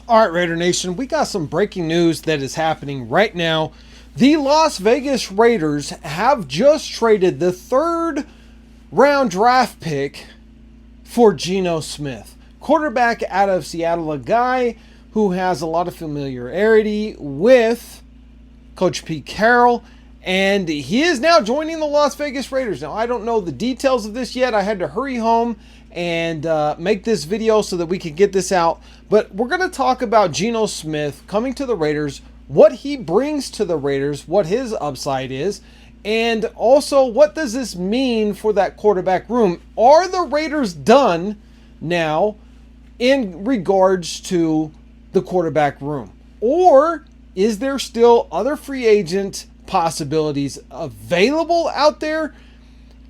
All right, Raider Nation, we got some breaking news that is happening right now. The Las Vegas Raiders have just traded the third round draft pick for Geno Smith, quarterback out of Seattle, a guy who has a lot of familiarity with Coach Pete Carroll, and he is now joining the Las Vegas Raiders. Now, I don't know the details of this yet. I had to hurry home and make this video so that we could get this out. But we're going to talk about Geno Smith coming to the Raiders, what he brings to the Raiders, what his upside is, and also what does this mean for that quarterback room? Are the Raiders done now in regards to the quarterback room? Or is there still other free agent possibilities available out there?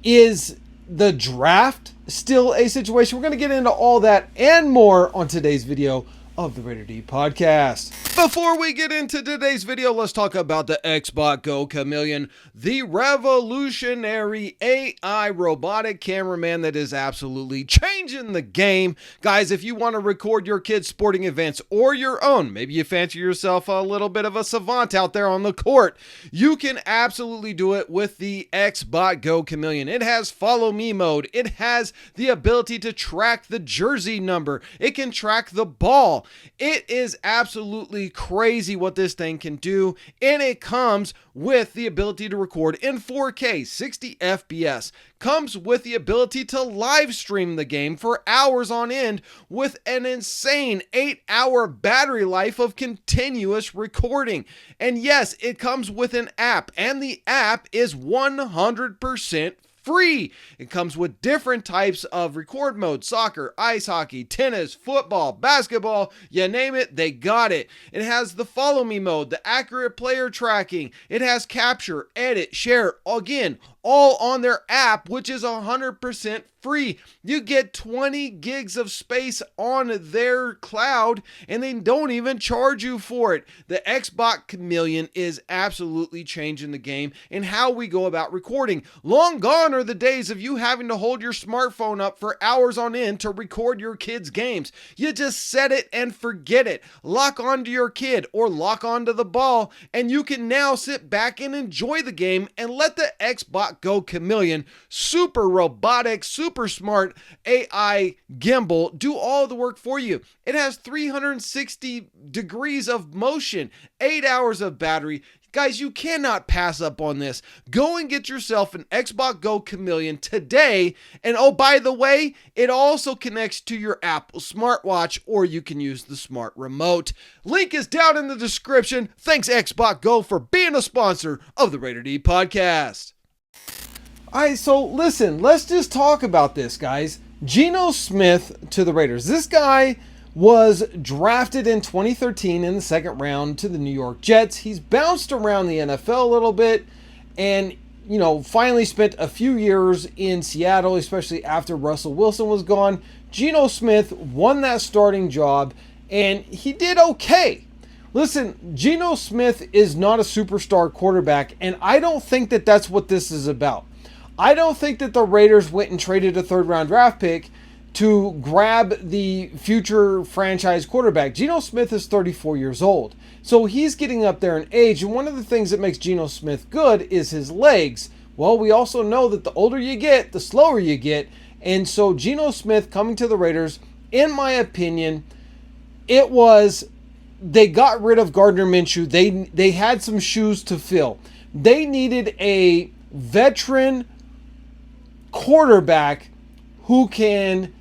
Is the draft still a situation? We're going to get into all that and more on today's video of the Raider D Podcast. Before we get into today's video, let's talk about the XbotGo Chameleon, the revolutionary AI robotic cameraman that is absolutely changing the game. Guys, if you want to record your kids' sporting events or your own, maybe you fancy yourself a little bit of a savant out there on the court, you can absolutely do it with the XbotGo Chameleon. It has follow me mode. It has the ability to track the jersey number. It can track the ball. It is absolutely crazy what this thing can do, and it comes with the ability to record in 4K 60 FPS. Comes with the ability to live stream the game for hours on end with an insane 8-hour battery life of continuous recording. And yes, it comes with an app, and the app is 100% free. It comes with different types of record mode: soccer, ice hockey, tennis, football, basketball, you name it, they got it. It has the follow me mode, the accurate player tracking. It has capture, edit, share, again, all on their app, which is 100% free. You get 20 gigs of space on their cloud, and they don't even charge you for it. The Xbot Chameleon is absolutely changing the game and how we go about recording. Long gone are the days of you having to hold your smartphone up for hours on end to record your kids' games. You just set it and forget it. Lock onto your kid or lock onto the ball, and you can now sit back and enjoy the game and let the XbotGo Chameleon, super robotic, super smart AI gimbal, do all the work for you. It has 360 degrees of motion, 8 hours of battery. Guys, you cannot pass up on this. Go and get yourself an XbotGo Chameleon today. And oh, by the way, it also connects to your Apple smartwatch, or you can use the smart remote. Link is down in the description. Thanks, XbotGo, for being a sponsor of the Raider D Podcast. All right, so listen, let's just talk about this, guys. Geno Smith to the Raiders. This guy was drafted in 2013 in the second round to the New York Jets. He's bounced around the NFL a little bit and, finally spent a few years in Seattle, especially after Russell Wilson was gone. Geno Smith won that starting job, and he did okay. Listen, Geno Smith is not a superstar quarterback, and I don't think that that's what this is about. I don't think that the Raiders went and traded a third-round draft pick to grab the future franchise quarterback. Geno Smith is 34 years old, so he's getting up there in age, and one of the things that makes Geno Smith good is his legs. Well, we also know that the older you get, the slower you get, and so Geno Smith coming to the Raiders, in my opinion, they got rid of Gardner Minshew. They had some shoes to fill. They needed a veteran quarterback who can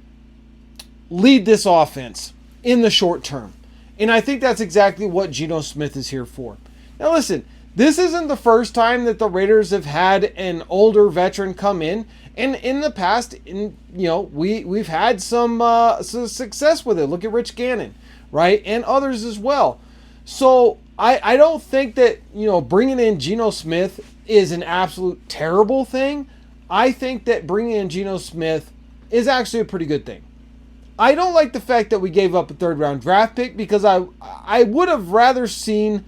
lead this offense in the short term. And I think that's exactly what Geno Smith is here for. Now listen, this isn't the first time that the Raiders have had an older veteran come in. And in the past, we've had some success with it. Look at Rich Gannon, right? And others as well. So I don't think that, bringing in Geno Smith is an absolute terrible thing. I think that bringing in Geno Smith is actually a pretty good thing. I don't like the fact that we gave up a third-round draft pick, because I would have rather seen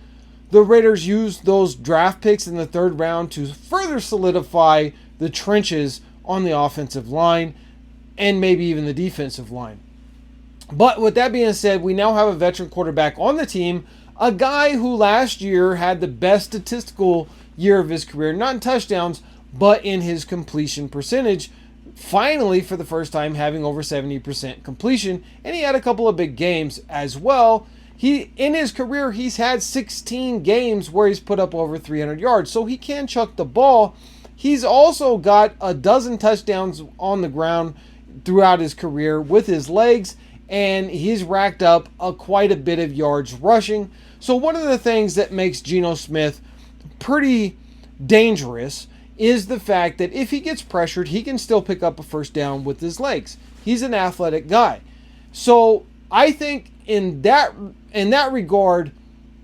the Raiders use those draft picks in the third round to further solidify the trenches on the offensive line and maybe even the defensive line. But with that being said, we now have a veteran quarterback on the team, a guy who last year had the best statistical year of his career, not in touchdowns, but in his completion percentage. Finally, for the first time, having over 70% completion, and he had a couple of big games as well. In his career, he's had 16 games where he's put up over 300 yards, so he can chuck the ball. He's also got a dozen touchdowns on the ground throughout his career with his legs, and he's racked up quite a bit of yards rushing. So one of the things that makes Geno Smith pretty dangerous is the fact that if he gets pressured, he can still pick up a first down with his legs. He's an athletic guy. So I think in that regard,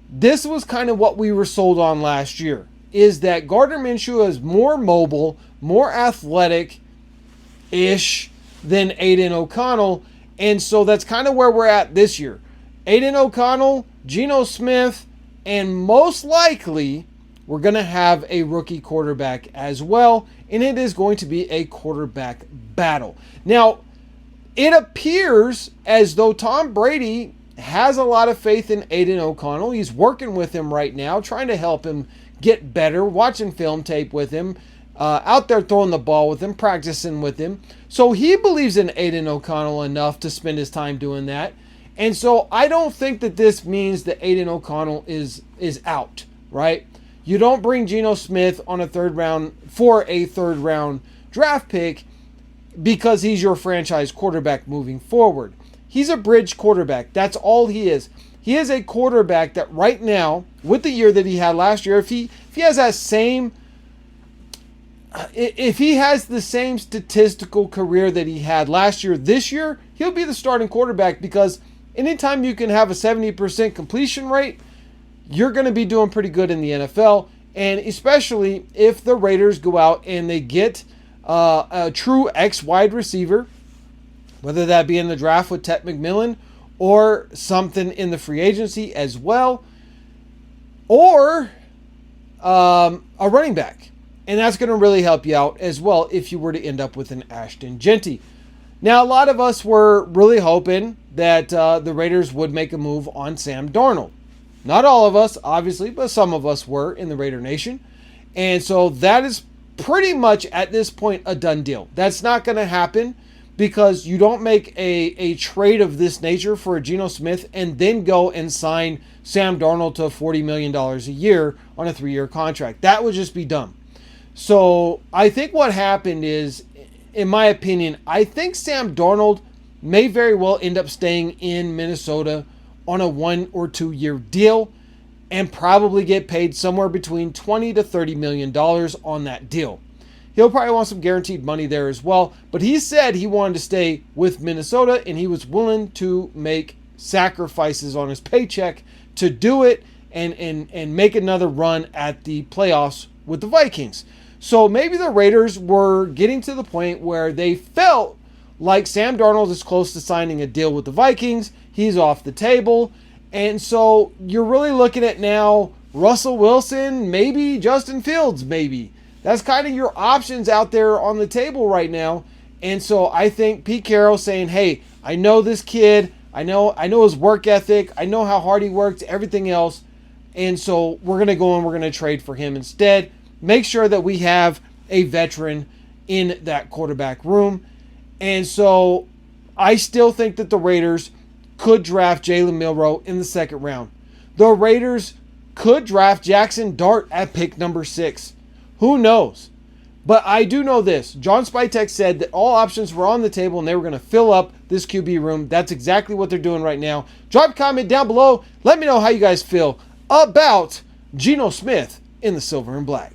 this was kind of what we were sold on last year, is that Gardner Minshew is more mobile, more athletic-ish than Aiden O'Connell. And so that's kind of where we're at this year. Aiden O'Connell, Geno Smith, and most likely we're going to have a rookie quarterback as well, and it is going to be a quarterback battle. Now, it appears as though Tom Brady has a lot of faith in Aiden O'Connell. He's working with him right now, trying to help him get better, watching film tape with him, out there throwing the ball with him, practicing with him. So he believes in Aiden O'Connell enough to spend his time doing that. And so I don't think that this means that Aiden O'Connell is out, right? You don't bring Geno Smith on a third round draft pick because he's your franchise quarterback moving forward. He's a bridge quarterback. That's all he is. He is a quarterback that right now, with the year that he had last year, if he has the same statistical career that he had last year, this year, he'll be the starting quarterback, because anytime you can have a 70% completion rate, you're going to be doing pretty good in the NFL. And especially if the Raiders go out and they get a true X wide receiver, whether that be in the draft with Ted McMillan or something in the free agency as well, or a running back. And that's going to really help you out as well if you were to end up with an Ashton Genty. Now, a lot of us were really hoping that the Raiders would make a move on Sam Darnold. Not all of us, obviously, but some of us were in the Raider Nation. And so that is pretty much at this point a done deal. That's not going to happen, because you don't make a trade of this nature for a Geno Smith and then go and sign Sam Darnold to $40 million a year on a 3-year contract. That would just be dumb. So I think what happened is, in my opinion, I think Sam Darnold may very well end up staying in Minnesota on a 1 or 2 year deal and probably get paid somewhere between $20 to $30 million on that deal. He'll probably want some guaranteed money there as well, but he said he wanted to stay with Minnesota and he was willing to make sacrifices on his paycheck to do it and make another run at the playoffs with the Vikings. So maybe the Raiders were getting to the point where they felt like Sam Darnold is close to signing a deal with the Vikings. He's off the table. And so you're really looking at now Russell Wilson, maybe Justin Fields, maybe. That's kind of your options out there on the table right now. And so I think Pete Carroll saying, hey, I know this kid. I know his work ethic. I know how hard he works, everything else. And so we're going to go and we're going to trade for him instead. Make sure that we have a veteran in that quarterback room. And so I still think that the Raiders could draft Jalen Milroe in the second round. The Raiders could draft Jackson Dart at pick number 6. Who knows? But I do know this. John Spytek said that all options were on the table and they were going to fill up this QB room. That's exactly what they're doing right now. Drop a comment down below. Let me know how you guys feel about Geno Smith in the silver and black.